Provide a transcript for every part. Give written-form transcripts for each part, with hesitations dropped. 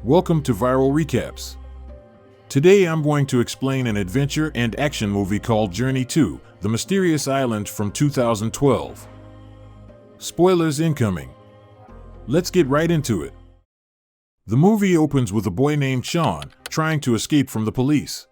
Welcome to Viral Recaps. Today I'm going to explain an adventure and action movie called Journey to the Mysterious Island from 2012. Spoilers incoming. Let's get right into it. The movie opens with a boy named Sean trying to escape from the police.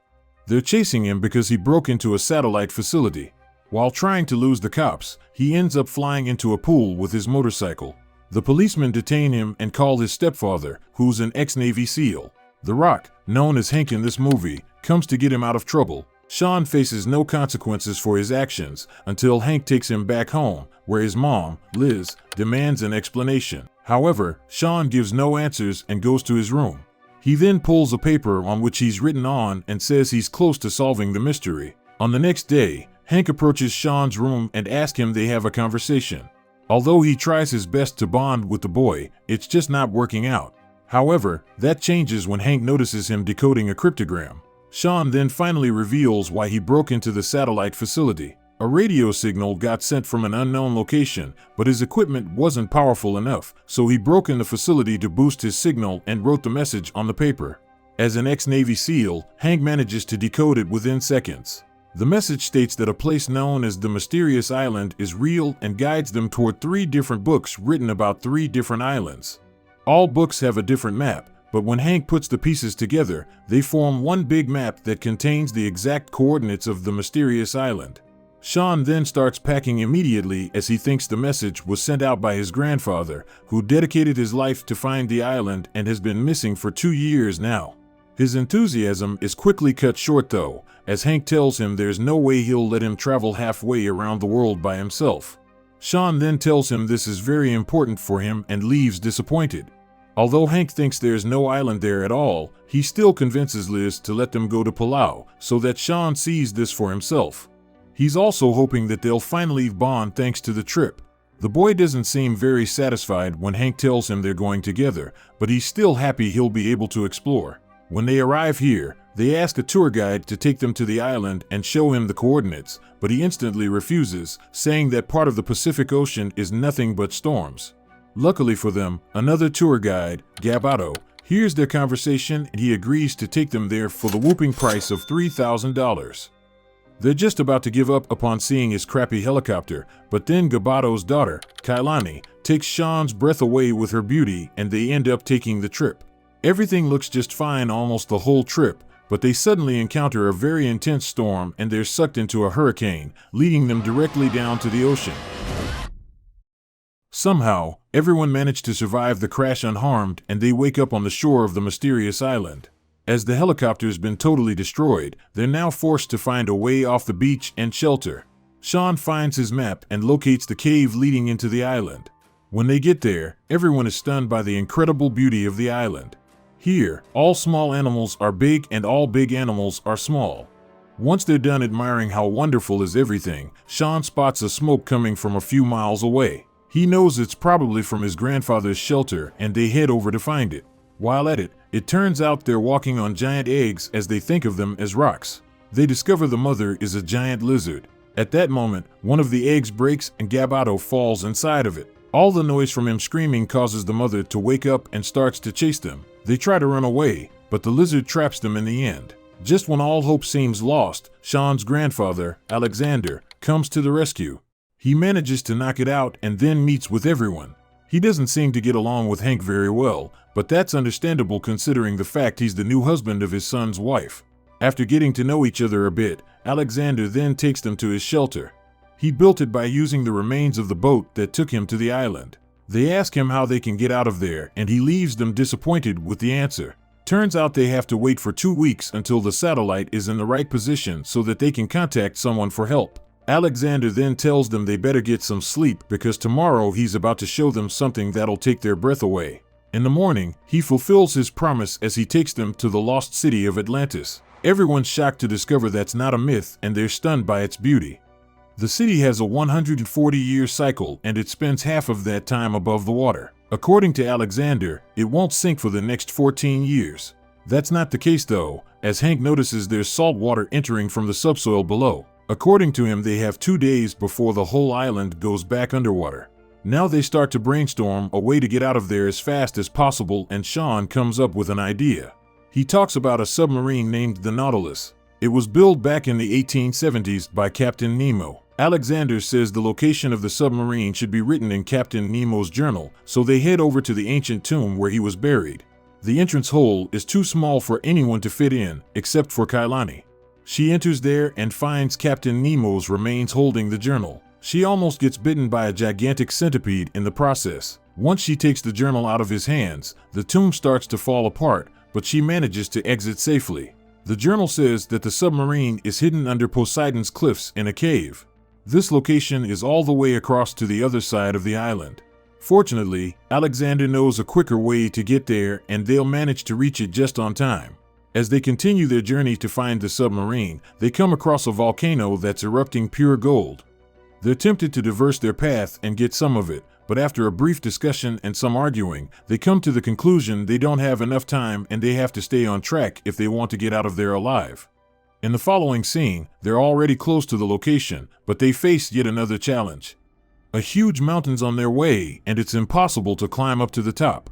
They're chasing him because he broke into a satellite facility. While trying to lose the cops, he ends up flying into a pool with his motorcycle. The policemen detain him and call his stepfather, who's an ex-Navy SEAL. The Rock, known as Hank in this movie, comes to get him out of trouble. Sean faces no consequences for his actions until Hank takes him back home, where his mom, Liz, demands an explanation. However, Sean gives no answers and goes to his room. He then pulls a paper on which he's written on and says he's close to solving the mystery. On the next day, Hank approaches Sean's room and asks him they have a conversation. Although he tries his best to bond with the boy, it's just not working out. However, that changes when Hank notices him decoding a cryptogram. Sean then finally reveals why he broke into the satellite facility. A radio signal got sent from an unknown location, but his equipment wasn't powerful enough, so he broke in the facility to boost his signal and wrote the message on the paper. As an ex-Navy SEAL, Hank manages to decode it within seconds. The message states that a place known as the Mysterious Island is real and guides them toward 3 different books written about 3 different islands. All books have a different map, but when Hank puts the pieces together, they form one big map that contains the exact coordinates of the Mysterious Island. Sean then starts packing immediately as he thinks the message was sent out by his grandfather, who dedicated his life to find the island and has been missing for 2 years now. His enthusiasm is quickly cut short though, as Hank tells him there's no way he'll let him travel halfway around the world by himself. Sean then tells him this is very important for him and leaves disappointed. Although Hank thinks there's no island there at all, he still convinces Liz to let them go to Palau so that Sean sees this for himself. He's also hoping that they'll finally bond thanks to the trip. The boy doesn't seem very satisfied when Hank tells him they're going together, but he's still happy he'll be able to explore. When they arrive here, they ask a tour guide to take them to the island and show him the coordinates, but he instantly refuses, saying that part of the Pacific Ocean is nothing but storms. Luckily for them, another tour guide, Gabato, hears their conversation and he agrees to take them there for the whooping price of $3,000. They're just about to give up upon seeing his crappy helicopter, but then Gabato's daughter, Kailani, takes Sean's breath away with her beauty and they end up taking the trip. Everything looks just fine almost the whole trip, but they suddenly encounter a very intense storm and they're sucked into a hurricane, leading them directly down to the ocean. Somehow, everyone managed to survive the crash unharmed and they wake up on the shore of the mysterious island. As the helicopter's been totally destroyed, they're now forced to find a way off the beach and shelter. Sean finds his map and locates the cave leading into the island. When they get there, everyone is stunned by the incredible beauty of the island. Here, all small animals are big and all big animals are small. Once they're done admiring how wonderful is everything, Sean spots a smoke coming from a few miles away. He knows it's probably from his grandfather's shelter and they head over to find it. While at it, it turns out they're walking on giant eggs as they think of them as rocks. They discover the mother is a giant lizard. At that moment, one of the eggs breaks and Gabato falls inside of it. All the noise from him screaming causes the mother to wake up and starts to chase them. They try to run away, but the lizard traps them in the end. Just when all hope seems lost, Sean's grandfather, Alexander, comes to the rescue. He manages to knock it out and then meets with everyone. He doesn't seem to get along with Hank very well, but that's understandable considering the fact he's the new husband of his son's wife. After getting to know each other a bit, Alexander then takes them to his shelter. He built it by using the remains of the boat that took him to the island. They ask him how they can get out of there and he leaves them disappointed with the answer. Turns out they have to wait for 2 weeks until the satellite is in the right position so that they can contact someone for help. Alexander then tells them they better get some sleep because tomorrow he's about to show them something that'll take their breath away. In the morning, he fulfills his promise as he takes them to the lost city of Atlantis. Everyone's shocked to discover that's not a myth and they're stunned by its beauty. The city has a 140-year cycle and it spends half of that time above the water. According to Alexander, it won't sink for the next 14 years. That's not the case though, as Hank notices there's salt water entering from the subsoil below. According to him, they have 2 days before the whole island goes back underwater. Now they start to brainstorm a way to get out of there as fast as possible, and Sean comes up with an idea. He talks about a submarine named the Nautilus. It was built back in the 1870s by Captain Nemo. Alexander says the location of the submarine should be written in Captain Nemo's journal, so they head over to the ancient tomb where he was buried. The entrance hole is too small for anyone to fit in, except for Kailani. She enters there and finds Captain Nemo's remains holding the journal. She almost gets bitten by a gigantic centipede in the process. Once she takes the journal out of his hands, the tomb starts to fall apart, but she manages to exit safely. The journal says that the submarine is hidden under Poseidon's cliffs in a cave. This location is all the way across to the other side of the island. Fortunately, Alexander knows a quicker way to get there, and they'll manage to reach it just on time. As they continue their journey to find the submarine, they come across a volcano that's erupting pure gold. They're tempted to reverse their path and get some of it, but after a brief discussion and some arguing, they come to the conclusion they don't have enough time and they have to stay on track if they want to get out of there alive. In the following scene, they're already close to the location, but they face yet another challenge. A huge mountain's on their way, and it's impossible to climb up to the top.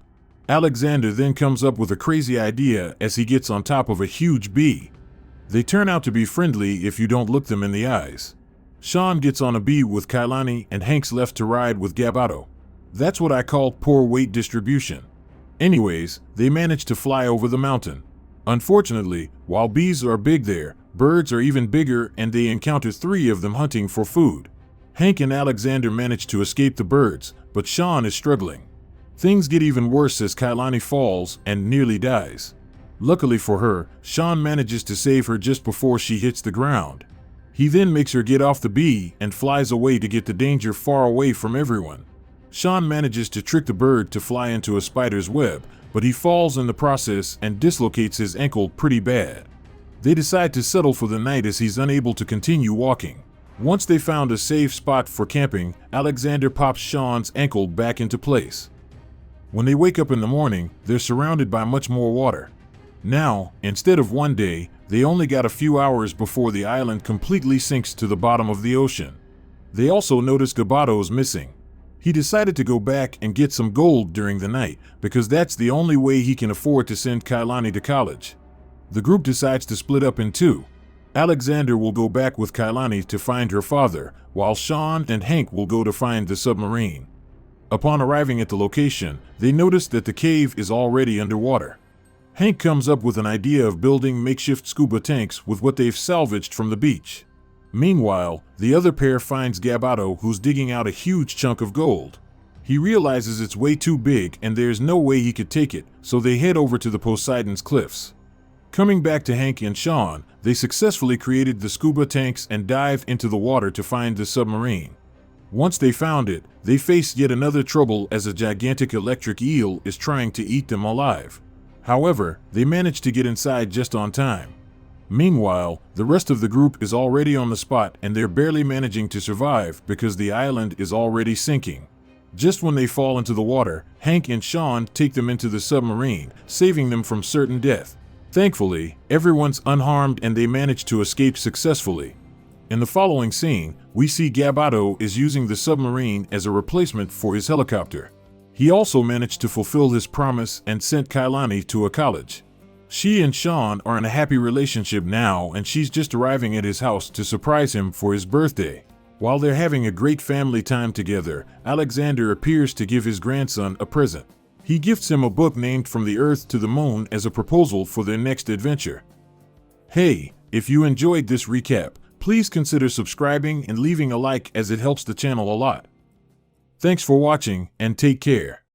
Alexander then comes up with a crazy idea as he gets on top of a huge bee. They turn out to be friendly if you don't look them in the eyes. Sean gets on a bee with Kailani, and Hank's left to ride with Gabato. That's what I call poor weight distribution. Anyways, they manage to fly over the mountain. Unfortunately, while bees are big there, birds are even bigger, and they encounter 3 of them hunting for food. Hank and Alexander manage to escape the birds, but Sean is struggling. Things get even worse as Kailani falls and nearly dies. Luckily for her, Sean manages to save her just before she hits the ground. He then makes her get off the bee and flies away to get the danger far away from everyone. Sean manages to trick the bird to fly into a spider's web, but he falls in the process and dislocates his ankle pretty bad. They decide to settle for the night as he's unable to continue walking. Once they found a safe spot for camping, Alexander pops Sean's ankle back into place. When they wake up in the morning, they're surrounded by much more water. Now, instead of one day, they only got a few hours before the island completely sinks to the bottom of the ocean. They also notice Gabato's missing. He decided to go back and get some gold during the night, because that's the only way he can afford to send Kailani to college. The group decides to split up in 2. Alexander will go back with Kailani to find her father, while Sean and Hank will go to find the submarine. Upon arriving at the location, they notice that the cave is already underwater. Hank comes up with an idea of building makeshift scuba tanks with what they've salvaged from the beach. Meanwhile, the other pair finds Gabato, who's digging out a huge chunk of gold. He realizes it's way too big and there's no way he could take it, so they head over to the Poseidon's cliffs. Coming back to Hank and Sean, they successfully created the scuba tanks and dive into the water to find the submarine. Once they found it, they face yet another trouble as a gigantic electric eel is trying to eat them alive. However, they manage to get inside just on time. Meanwhile, the rest of the group is already on the spot and they're barely managing to survive because the island is already sinking. Just when they fall into the water, Hank and Sean take them into the submarine, saving them from certain death. Thankfully, everyone's unharmed and they manage to escape successfully. In the following scene, we see Gabato is using the submarine as a replacement for his helicopter. He also managed to fulfill his promise and sent Kailani to a college. She and Sean are in a happy relationship now, and she's just arriving at his house to surprise him for his birthday. While they're having a great family time together, Alexander appears to give his grandson a present. He gifts him a book named From the Earth to the Moon as a proposal for their next adventure. Hey, if you enjoyed this recap, please consider subscribing and leaving a like as it helps the channel a lot. Thanks for watching and take care.